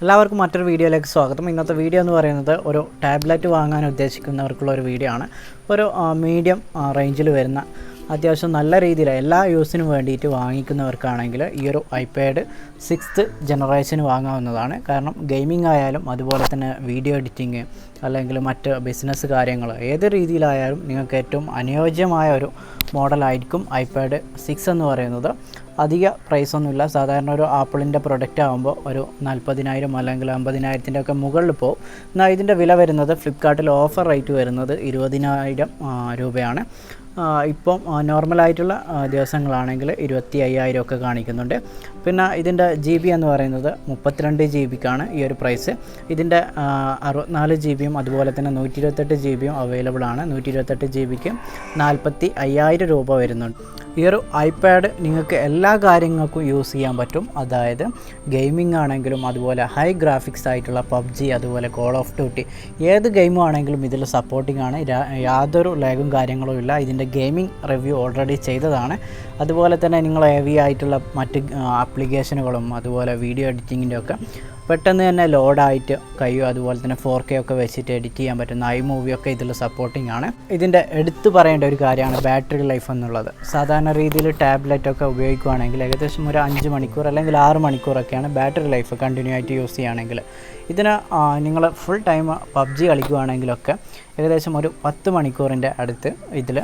എല്ലാവർക്കും മറ്റൊരു വീഡിയോയിലേക്ക് സ്വാഗതം. ഇന്നത്തെ വീഡിയോ എന്ന് പറയുന്നത് ഒരു ടാബ്ലറ്റ് വാങ്ങാൻ ഉദ്ദേശിക്കുന്നവർക്കുള്ള ഒരു വീഡിയോ ആണ്. ഒരു മീഡിയം റേഞ്ചിൽ വരുന്ന അത്യാവശ്യം നല്ല രീതിയിൽ എല്ലാ യൂസിനും വേണ്ടിയിട്ട് വാങ്ങിക്കുന്നവർക്കാണെങ്കിൽ ഈ ഒരു ഐപാഡ് 6th ജനറേഷൻ വാങ്ങാവുന്നതാണ്. കാരണം ഗെയിമിംഗ് ആയാലും അതുപോലെ തന്നെ വീഡിയോ എഡിറ്റിങ് അല്ലെങ്കിൽ മറ്റ് ബിസിനസ് കാര്യങ്ങൾ ഏത് രീതിയിലായാലും നിങ്ങൾക്ക് ഏറ്റവും അനുയോജ്യമായ ഒരു മോഡലായിരിക്കും ഐപാഡ് 6 എന്ന് പറയുന്നത്. അധിക പ്രൈസൊന്നുമില്ല. സാധാരണ ഒരു ആപ്പിളിൻ്റെ പ്രൊഡക്റ്റ് ആകുമ്പോൾ ഒരു 40,000 അല്ലെങ്കിൽ 50,000 ഒക്കെ മുകളിൽ പോകും. എന്നാൽ ഇതിൻ്റെ വില വരുന്നത് ഫ്ലിപ്കാർട്ടിൽ ഓഫർ റേറ്റ് വരുന്നത് 20,000 രൂപയാണ്. ഇപ്പം നോർമലായിട്ടുള്ള ദിവസങ്ങളാണെങ്കിൽ 25,000 ഒക്കെ കാണിക്കുന്നുണ്ട്. പിന്നെ ഇതിൻ്റെ GB എന്ന് പറയുന്നത് 32 GB ഈ ഒരു പ്രൈസ്. ഇതിൻ്റെ 64 GB അതുപോലെ തന്നെ 128 GB അവൈലബിൾ ആണ്. 128 GB 45,000 രൂപ വരുന്നുണ്ട്. ഈ ഒരു ഐപാഡ് നിങ്ങൾക്ക് എല്ലാ കാര്യങ്ങൾക്കും യൂസ് ചെയ്യാൻ പറ്റും. അതായത് ഗെയിമിംഗ് ആണെങ്കിലും അതുപോലെ ഹൈ ഗ്രാഫിക്സ് ആയിട്ടുള്ള PUBG അതുപോലെ കോൾ ഓഫ് ഡ്യൂട്ടി ഏത് ഗെയിമും ആണെങ്കിലും ഇതിൽ സപ്പോർട്ടിംഗ് ആണ്. യാതൊരു ലാഗും കാര്യങ്ങളും ഇല്ല. ഇതിൻ്റെ ഗെയിമിംഗ് റിവ്യൂ ഓൾറെഡി ചെയ്തതാണ്. അതുപോലെ തന്നെ നിങ്ങൾ ഹെവി ആയിട്ടുള്ള മറ്റ് ആപ്ലിക്കേഷനുകളും അതുപോലെ വീഡിയോ എഡിറ്റിങ്ങിൻ്റെ ഒക്കെ പെട്ടെന്ന് തന്നെ ലോഡായിട്ട് കഴിയും. അതുപോലെ തന്നെ 4K ഒക്കെ വെച്ചിട്ട് എഡിറ്റ് ചെയ്യാൻ പറ്റുന്ന iMovie ഒക്കെ ഇതിൽ സപ്പോർട്ടിംഗ് ആണ്. ഇതിൻ്റെ എടുത്തു പറയേണ്ട ഒരു കാര്യമാണ് ബാറ്ററി ലൈഫ് എന്നുള്ളത്. സാധാരണ രീതിയിൽ ടാബ്ലറ്റൊക്കെ ഉപയോഗിക്കുകയാണെങ്കിൽ ഏകദേശം ഒരു 5 മണിക്കൂർ അല്ലെങ്കിൽ 6 മണിക്കൂറൊക്കെയാണ് ബാറ്ററി ലൈഫ് കണ്ടിന്യൂ ആയിട്ട് യൂസ് ചെയ്യുകയാണെങ്കിൽ. ഇതിന് നിങ്ങൾ ഫുൾ ടൈം PUBG കളിക്കുകയാണെങ്കിലൊക്കെ ഏകദേശം ഒരു 10 മണിക്കൂറിൻ്റെ അടുത്ത് ഇതിൽ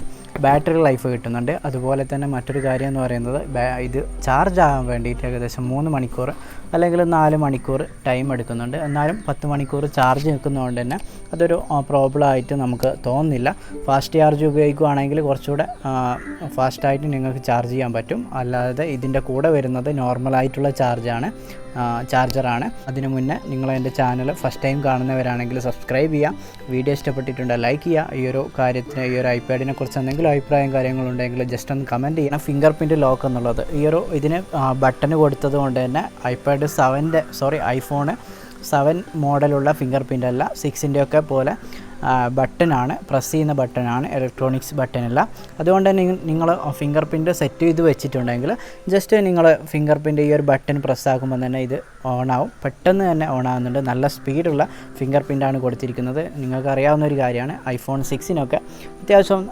ബാറ്ററി ലൈഫ് കിട്ടുന്നുണ്ട്. അതുപോലെ തന്നെ മറ്റൊരു കാര്യം എന്ന് പറയുന്നത് ഇത് ചാർജ് ആകാൻ വേണ്ടിയിട്ട് ഏകദേശം 3 മണിക്കൂർ അല്ലെങ്കിൽ 4 മണിക്കൂർ ടൈം എടുക്കുന്നുണ്ട്. എന്നാലും 10 മണിക്കൂർ ചാർജ് നിൽക്കുന്നതുകൊണ്ട് തന്നെ അതൊരു പ്രോബ്ലമായിട്ട് നമുക്ക് തോന്നുന്നില്ല. ഫാസ്റ്റ് ചാർജ് ഉപയോഗിക്കുകയാണെങ്കിൽ കുറച്ചുകൂടെ ഫാസ്റ്റായിട്ട് നിങ്ങൾക്ക് ചാർജ് ചെയ്യാൻ പറ്റും. അല്ലാതെ ഇതിൻ്റെ കൂടെ വരുന്നത് നോർമലായിട്ടുള്ള ചാർജറാണ്. അതിനു മുന്നേ നിങ്ങൾ എൻ്റെ ചാനൽ ഫസ്റ്റ് ടൈം കാണുന്നവരാണെങ്കിൽ സബ്സ്ക്രൈബ് ചെയ്യുക. വീഡിയോ ഇഷ്ടപ്പെട്ടിട്ടുണ്ട് ലൈക്ക് ചെയ്യുക. ഈ ഒരു കാര്യത്തിന് ഈ ഒരു ഐപാഡിനെ കുറിച്ച് എന്തെങ്കിലും അഭിപ്രായം കാര്യങ്ങളുണ്ടെങ്കിൽ ജസ്റ്റ് ഒന്ന് കമൻറ്റ് ചെയ്യണം. ഫിംഗർ പ്രിൻറ്റ് ലോക്ക് എന്നുള്ളത് ഇതിന് ബട്ടൺ കൊടുത്തത് കൊണ്ട് തന്നെ ഐഫോൺ 7 മോഡലുള്ള ഫിംഗർ പ്രിൻ്റ് അല്ല. 6ൻ്റെ ഒക്കെ പോലെ ബട്ടനാണ്, പ്രസ് ചെയ്യുന്ന ബട്ടനാണ്, ഇലക്ട്രോണിക്സ് ബട്ടനല്ല. അതുകൊണ്ട് തന്നെ നിങ്ങൾ ഫിംഗർ പ്രിൻറ്റ് സെറ്റ് ചെയ്ത് വെച്ചിട്ടുണ്ടെങ്കിൽ ജസ്റ്റ് നിങ്ങൾ ഫിംഗർ പ്രിൻറ്റ് ഈ ഒരു ബട്ടൺ പ്രസ് ആക്കുമ്പോൾ തന്നെ ഇത് ഓണാവും. പെട്ടെന്ന് തന്നെ ഓണാകുന്നുണ്ട്. നല്ല സ്പീഡുള്ള ഫിംഗർ പ്രിൻ്റാണ് കൊടുത്തിരിക്കുന്നത്. നിങ്ങൾക്ക് അറിയാവുന്ന ഒരു കാര്യമാണ്. iPhone 6-നൊക്കെ അത്യാവശ്യം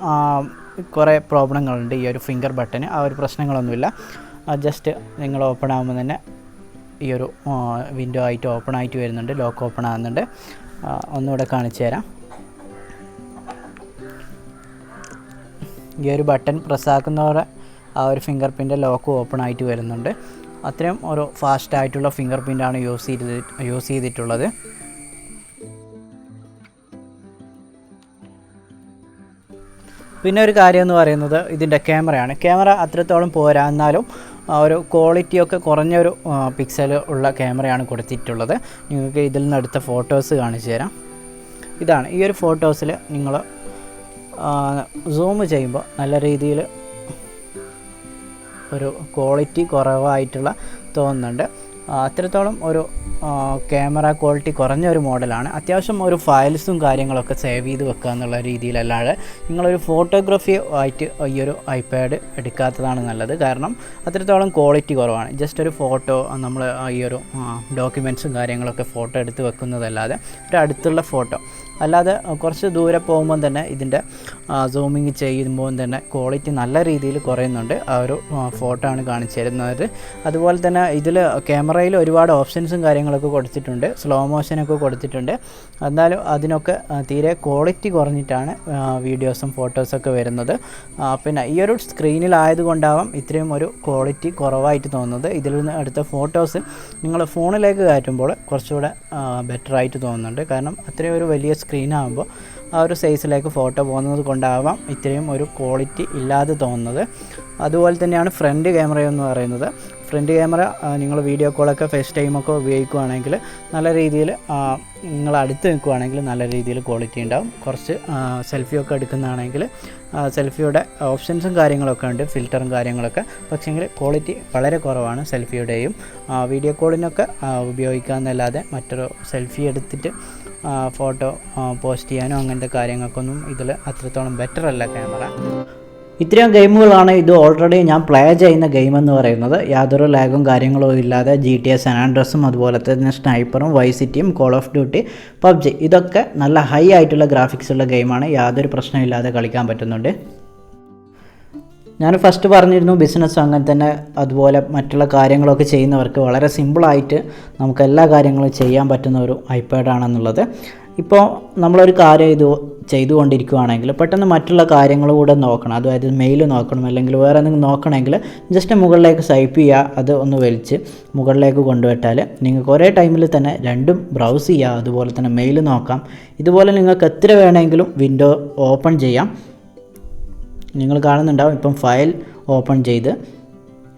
കുറേ പ്രോബ്ലങ്ങളുണ്ട് ഈ ഒരു ഫിംഗർ ബട്ടന്. ആ ഒരു പ്രശ്നങ്ങളൊന്നുമില്ല. ജസ്റ്റ് നിങ്ങൾ ഓപ്പൺ ആകുമ്പോൾ തന്നെ ഈ ഒരു വിൻഡോ ആയിട്ട് ഓപ്പൺ ആയിട്ട് വരുന്നുണ്ട്. ലോക്ക് ഓപ്പൺ ആകുന്നുണ്ട്. ഒന്നുകൂടെ കാണിച്ചു തരാം. ഈ ഒരു ബട്ടൺ പ്രസ്സാക്കുന്നതോടെ ആ ഒരു ഫിംഗർ പ്രിൻ്റ് ലോക്ക് ഓപ്പൺ ആയിട്ട് വരുന്നുണ്ട്. അത്രയും ഒരു ഫാസ്റ്റ് ആയിട്ടുള്ള ഫിംഗർ പ്രിൻ്റാണ് യൂസ് ചെയ്തിട്ടുള്ളത്. പിന്നെ ഒരു കാര്യം എന്ന് പറയുന്നത് ഇതിൻ്റെ ക്യാമറയാണ്. ക്യാമറ അത്രത്തോളം പോരാ, എന്നാലും ഒരു ക്വാളിറ്റിയൊക്കെ കുറഞ്ഞൊരു പിക്സൽ ഉള്ള ക്യാമറയാണ് കൊടുത്തിട്ടുള്ളത്. നിങ്ങൾക്ക് ഇതിൽ നിന്ന് എടുത്ത ഫോട്ടോസ് കാണിച്ചു തരാം. ഇതാണ് ഈ ഒരു ഫോട്ടോസിൽ നിങ്ങൾ സൂം ചെയ്യുമ്പോൾ നല്ല രീതിയിൽ ഒരു ക്വാളിറ്റി കുറവായിട്ടുള്ള തോന്നുന്നുണ്ട്. അത്രത്തോളം ഒരു ക്യാമറ ക്വാളിറ്റി കുറഞ്ഞൊരു മോഡലാണ്. അത്യാവശ്യം ഒരു ഫയൽസും കാര്യങ്ങളൊക്കെ സേവ് ചെയ്ത് വെക്കുക എന്നുള്ള രീതിയിലല്ലാതെ നിങ്ങളൊരു ഫോട്ടോഗ്രാഫി ആയിട്ട് ഈ ഒരു ഐപാഡ് എടുക്കാത്തതാണ് നല്ലത്. കാരണം അത്രത്തോളം ക്വാളിറ്റി കുറവാണ്. ജസ്റ്റ് ഒരു ഫോട്ടോ നമ്മൾ ഈ ഒരു ഡോക്യുമെൻറ്റ്സും കാര്യങ്ങളൊക്കെ ഫോട്ടോ എടുത്ത് വെക്കുന്നതല്ലാതെ ഒരു അടുത്തുള്ള ഫോട്ടോ അല്ലാതെ കുറച്ച് ദൂരെ പോകുമ്പോൾ തന്നെ ഇതിൻ്റെ സൂമിങ് ചെയ്യുമ്പോൾ തന്നെ ക്വാളിറ്റി നല്ല രീതിയിൽ കുറയുന്നുണ്ട്. ആ ഒരു ഫോട്ടോ ആണ് കാണിച്ചു തരുന്നത്. അതുപോലെ തന്നെ ഇതിൽ ക്യാമറയിൽ ഒരുപാട് ഓപ്ഷൻസും കാര്യങ്ങളൊക്കെ കൊടുത്തിട്ടുണ്ട്. സ്ലോ മോഷനൊക്കെ കൊടുത്തിട്ടുണ്ട്. എന്നാലും അതിനൊക്കെ തീരെ ക്വാളിറ്റി കുറഞ്ഞിട്ടാണ് വീഡിയോസും ഫോട്ടോസൊക്കെ വരുന്നത്. പിന്നെ ഈ ഒരു സ്ക്രീനിലായതുകൊണ്ടാവാം ഇത്രയും ഒരു ക്വാളിറ്റി കുറവായിട്ട് തോന്നുന്നത്. ഇതിൽ നിന്ന് എടുത്ത ഫോട്ടോസ് നിങ്ങൾ ഫോണിലേക്ക് കയറ്റുമ്പോൾ കുറച്ചുകൂടെ ബെറ്ററായിട്ട് തോന്നുന്നുണ്ട്. കാരണം അത്രയും ഒരു വലിയ സ്ക്രീനാകുമ്പോൾ ആ ഒരു സൈസിലേക്ക് ഫോട്ടോ പോകുന്നത് കൊണ്ടാവാം ഇത്രയും ഒരു ക്വാളിറ്റി ഇല്ലാതെ തോന്നുന്നത്. അതുപോലെ തന്നെയാണ് ഫ്രണ്ട് ക്യാമറ എന്ന് പറയുന്നത്. ഫ്രണ്ട് ക്യാമറ നിങ്ങൾ വീഡിയോ കോളൊക്കെ ഫേസ് ടൈമൊക്കെ ഉപയോഗിക്കുകയാണെങ്കിൽ നല്ല രീതിയിൽ നിങ്ങൾ അടുത്ത് നിൽക്കുകയാണെങ്കിൽ നല്ല രീതിയിൽ ക്വാളിറ്റി ഉണ്ടാവും. കുറച്ച് സെൽഫിയൊക്കെ എടുക്കുന്നതാണെങ്കിൽ സെൽഫിയുടെ ഓപ്ഷൻസും കാര്യങ്ങളൊക്കെ ഉണ്ട്, ഫിൽറ്ററും കാര്യങ്ങളൊക്കെ. പക്ഷേങ്കിൽ ക്വാളിറ്റി വളരെ കുറവാണ് സെൽഫിയുടെയും. വീഡിയോ കോളിനൊക്കെ ഉപയോഗിക്കാമെന്നല്ലാതെ മറ്റൊരു സെൽഫി എടുത്തിട്ട് ഫോട്ടോ പോസ്റ്റ് ചെയ്യാനോ അങ്ങനത്തെ കാര്യങ്ങൾക്കൊന്നും ഇതിൽ അത്രത്തോളം ബെറ്റർ അല്ല ക്യാമറ. ഇത്രയും ഗെയിമുകളാണ് ഇത് ഓൾറെഡി ഞാൻ പ്ലേ ചെയ്യുന്ന ഗെയിം എന്ന് പറയുന്നത്. യാതൊരു ലാഗും കാര്യങ്ങളോ ഇല്ലാതെ GTA San Andreasഉം അതുപോലെ തന്നെ സ്നൈപ്പറും വൈസ് സിറ്റിയും കോൾ ഓഫ് ഡ്യൂട്ടി PUBG ഇതൊക്കെ നല്ല ഹൈ ആയിട്ടുള്ള ഗ്രാഫിക്സ് ഉള്ള ഗെയിമാണ്. യാതൊരു പ്രശ്നമില്ലാതെ കളിക്കാൻ പറ്റുന്നുണ്ട്. ഞാൻ ഫസ്റ്റ് പറഞ്ഞിരുന്നു ബിസിനസ് അങ്ങനെ തന്നെ അതുപോലെ മറ്റുള്ള കാര്യങ്ങളൊക്കെ ചെയ്യുന്നവർക്ക് വളരെ സിമ്പിളായിട്ട് നമുക്ക് എല്ലാ കാര്യങ്ങളും ചെയ്യാൻ പറ്റുന്ന ഒരു ഐപാഡാണെന്നുള്ളത്. ഇപ്പോൾ നമ്മളൊരു കാര്യം ചെയ്തുകൊണ്ടിരിക്കുകയാണെങ്കിൽ പെട്ടെന്ന് മറ്റുള്ള കാര്യങ്ങൾ കൂടെ നോക്കണം. അതായത് മെയിൽ നോക്കണം അല്ലെങ്കിൽ വേറെ എന്തെങ്കിലും നോക്കണമെങ്കിൽ ജസ്റ്റ് മുകളിലേക്ക് സ്വൈപ്പ് ചെയ്യുക, അത് ഒന്ന് വലിച്ച് മുകളിലേക്ക് കൊണ്ടുവിട്ടാൽ നിങ്ങൾക്ക് ഒരേ ടൈമിൽ തന്നെ രണ്ടും ബ്രൗസ് ചെയ്യുക, അതുപോലെ തന്നെ മെയിൽ നോക്കാം. ഇതുപോലെ നിങ്ങൾക്ക് എത്ര വേണമെങ്കിലും വിൻഡോ ഓപ്പൺ ചെയ്യാം. നിങ്ങൾ കാണുന്നുണ്ടാവും ഇപ്പം ഫയൽ ഓപ്പൺ ചെയ്ത്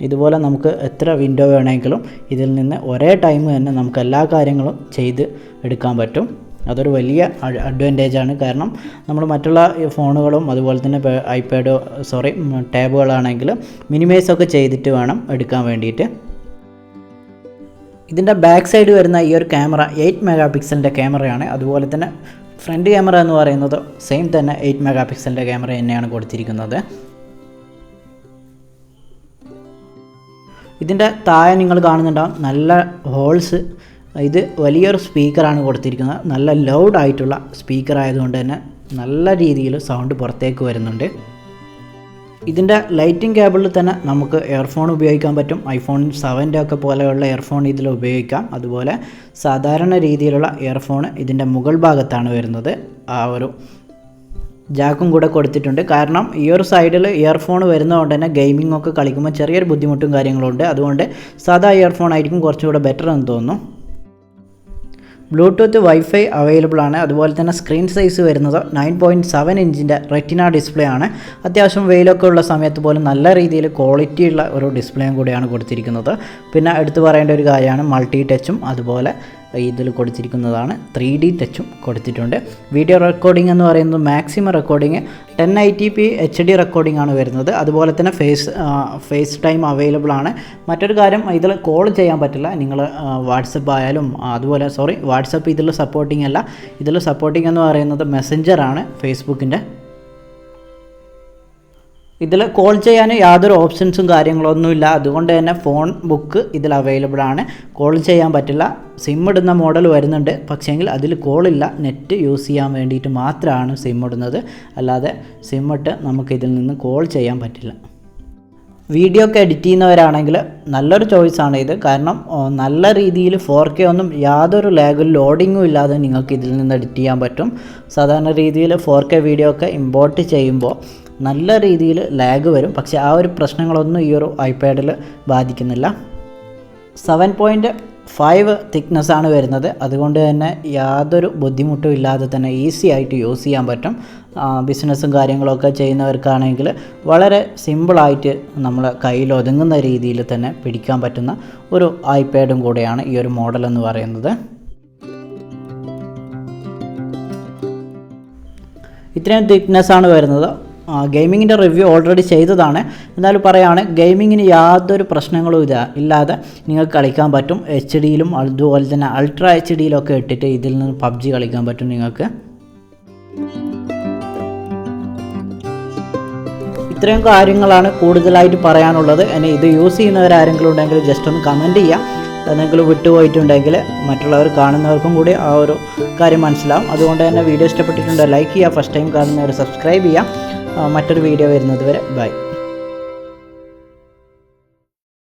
ഇതുപോലെ നമുക്ക് എത്ര വിൻഡോ വേണമെങ്കിലും ഇതിൽ നിന്ന് ഒരേ ടൈം തന്നെ നമുക്ക് എല്ലാ കാര്യങ്ങളും ചെയ്ത് എടുക്കാൻ പറ്റും. അതൊരു വലിയ അഡ്വാൻറ്റേജാണ്. കാരണം നമ്മൾ മറ്റുള്ള ഫോണുകളും അതുപോലെ തന്നെ ടാബുകളാണെങ്കിൽ മിനിമൈസൊക്കെ ചെയ്തിട്ട് വേണം എടുക്കാൻ വേണ്ടിയിട്ട്. ഇതിൻ്റെ ബാക്ക് സൈഡ് വരുന്ന ഈ ഒരു ക്യാമറ 8 മെഗാ പിക്സലിൻ്റെ ക്യാമറയാണ്. അതുപോലെ തന്നെ ഫ്രണ്ട് ക്യാമറ എന്ന് പറയുന്നത് സെയിം തന്നെ 8 മെഗാ പിക്സലിൻ്റെ ക്യാമറ തന്നെയാണ് കൊടുത്തിരിക്കുന്നത്. ഇതിൻ്റെ താഴെ നിങ്ങൾ കാണുന്നുണ്ടാവും നല്ല ഹോൾസ്. ഇത് വലിയൊരു സ്പീക്കറാണ് കൊടുത്തിരിക്കുന്നത്. നല്ല ലൗഡ് ആയിട്ടുള്ള സ്പീക്കർ ആയതുകൊണ്ട് തന്നെ നല്ല രീതിയിൽ സൗണ്ട് പുറത്തേക്ക് വരുന്നുണ്ട്. ഇതിൻ്റെ ലൈറ്റിംഗ് കേബിളിൽ തന്നെ നമുക്ക് ഇയർഫോൺ ഉപയോഗിക്കാൻ പറ്റും. iPhone 7 ഒക്കെ പോലെയുള്ള ഇയർഫോൺ ഇതിൽ ഉപയോഗിക്കാം. അതുപോലെ സാധാരണ രീതിയിലുള്ള ഇയർഫോൺ ഇതിൻ്റെ മുകൾ ഭാഗത്താണ് വരുന്നത്. ആ ഒരു ജാക്കും കൂടെ കൊടുത്തിട്ടുണ്ട്. കാരണം ഈ ഒരു സൈഡിൽ ഇയർഫോൺ വരുന്നതുകൊണ്ട് തന്നെ ഗെയിമിംഗ് ഒക്കെ കളിക്കുമ്പോൾ ചെറിയൊരു ബുദ്ധിമുട്ടും കാര്യങ്ങളുണ്ട്. അതുകൊണ്ട് സാധാ ഇയർഫോൺ ആയിരിക്കും കുറച്ചുകൂടെ ബെറ്റർ എന്ന് തോന്നുന്നു. ബ്ലൂടൂത്ത് വൈഫൈ അവൈലബിൾ ആണ്. അതുപോലെ തന്നെ സ്ക്രീൻ സൈസ് വരുന്നത് 9.7 ഇഞ്ചിൻ്റെ റെറ്റിന ഡിസ്പ്ലേ ആണ്. അത്യാവശ്യം വെയിലൊക്കെ ഉള്ള സമയത്ത് പോലും നല്ല രീതിയിൽ ക്വാളിറ്റിയുള്ള ഒരു ഡിസ്പ്ലേയും കൂടിയാണ് കൊടുത്തിരിക്കുന്നത്. പിന്നെ എടുത്തു പറയേണ്ട ഒരു കാര്യമാണ് മൾട്ടി ടച്ചും അതുപോലെ ഇതിൽ കൊടുത്തിരിക്കുന്നതാണ് 3D ടച്ചും കൊടുത്തിട്ടുണ്ട്. വീഡിയോ റെക്കോർഡിംഗ് എന്ന് പറയുന്നത് maximum recording 1080p HD recording ആണ് വരുന്നത്. അതുപോലെ തന്നെ ഫേസ് ടൈം അവൈലബിൾ ആണ്. മറ്റൊരു കാര്യം ഇതിൽ കോൾ ചെയ്യാൻ പറ്റില്ല. നിങ്ങൾ വാട്സപ്പ് ആയാലും അതുപോലെ വാട്സപ്പ് ഇതിൽ സപ്പോർട്ടിംഗ് അല്ല. ഇതിൽ സപ്പോർട്ടിംഗ് എന്ന് പറയുന്നത് മെസ്സഞ്ചറാണ് ഫേസ്ബുക്കിൻ്റെ. ഇതിൽ കോൾ ചെയ്യാൻ യാതൊരു ഓപ്ഷൻസും കാര്യങ്ങളൊന്നുമില്ല. അതുകൊണ്ട് തന്നെ ഫോൺ ബുക്ക് ഇതിൽ അവൈലബിൾ ആണ്. കോൾ ചെയ്യാൻ പറ്റില്ല. സിം ഇടുന്ന മോഡൽ വരുന്നുണ്ട്, പക്ഷേങ്കിൽ അതിൽ കോളില്ല. നെറ്റ് യൂസ് ചെയ്യാൻ വേണ്ടിയിട്ട് മാത്രമാണ് സിം ഇടുന്നത്. അല്ലാതെ സിം ഇട്ട് നമുക്കിതിൽ നിന്ന് കോൾ ചെയ്യാൻ പറ്റില്ല. വീഡിയോ ഒക്കെ എഡിറ്റ് ചെയ്യുന്നവരാണെങ്കിൽ നല്ലൊരു ചോയ്സാണ് ഇത്. കാരണം നല്ല രീതിയിൽ 4K ഒന്നും യാതൊരു ലാഗും ലോഡിങ്ങും ഇല്ലാതെ നിങ്ങൾക്ക് ഇതിൽ നിന്ന് എഡിറ്റ് ചെയ്യാൻ പറ്റും. സാധാരണ രീതിയിൽ 4K വീഡിയോ ഒക്കെ ഇമ്പോർട്ട് ചെയ്യുമ്പോൾ നല്ല രീതിയിൽ ലാഗ് വരും. പക്ഷേ ആ ഒരു പ്രശ്നങ്ങളൊന്നും ഈ ഒരു ഐപാഡിൽ ബാധിക്കുന്നില്ല. 7.5 തിക്നെസ്സാണ് വരുന്നത്. അതുകൊണ്ട് തന്നെ യാതൊരു ബുദ്ധിമുട്ടും ഇല്ലാതെ തന്നെ ഈസി ആയിട്ട് യൂസ് ചെയ്യാൻ പറ്റും. ബിസിനസ്സും കാര്യങ്ങളൊക്കെ ചെയ്യുന്നവർക്കാണെങ്കിൽ വളരെ സിമ്പിളായിട്ട് നമ്മളെ കയ്യിൽ ഒതുങ്ങുന്ന രീതിയിൽ തന്നെ പിടിക്കാൻ പറ്റുന്ന ഒരു ഐപാഡും കൂടെയാണ് ഈ ഒരു മോഡൽ എന്ന് പറയുന്നത്. ഇത്രയും തിക്നെസ്സാണ് വരുന്നത്. ഗെയിമിങ്ങിൻ്റെ റിവ്യൂ ഓൾറെഡി ചെയ്തതാണ്. എന്നാലും പറയുകയാണ്, ഗെയിമിങ്ങിന് യാതൊരു പ്രശ്നങ്ങളും ഇല്ലാതെ നിങ്ങൾക്ക് കളിക്കാൻ പറ്റും. HD-യിലും അതുപോലെ തന്നെ അൾട്രാ HD-യിലൊക്കെ ഇട്ടിട്ട് ഇതിൽ നിന്ന് PUBG കളിക്കാൻ പറ്റും നിങ്ങൾക്ക്. ഇത്രയും കാര്യങ്ങളാണ് കൂടുതലായിട്ട് പറയാനുള്ളത്. ഇനി ഇത് യൂസ് ചെയ്യുന്നവരാരെങ്കിലും ഉണ്ടെങ്കിൽ ജസ്റ്റ് ഒന്ന് കമൻറ്റ് ചെയ്യാം. എന്തെങ്കിലും വിട്ടുപോയിട്ടുണ്ടെങ്കിൽ മറ്റുള്ളവർ കാണുന്നവർക്കും കൂടി ആ ഒരു കാര്യം മനസ്സിലാവും. അതുകൊണ്ട് തന്നെ വീഡിയോ ഇഷ്ടപ്പെട്ടിട്ടുണ്ടെങ്കിൽ ലൈക്ക് ചെയ്യുക. ഫസ്റ്റ് ടൈം കാണുന്നവർ സബ്സ്ക്രൈബ് ചെയ്യുക. മറ്റൊരു വീഡിയോ വരുന്നത് വരെ ബൈ.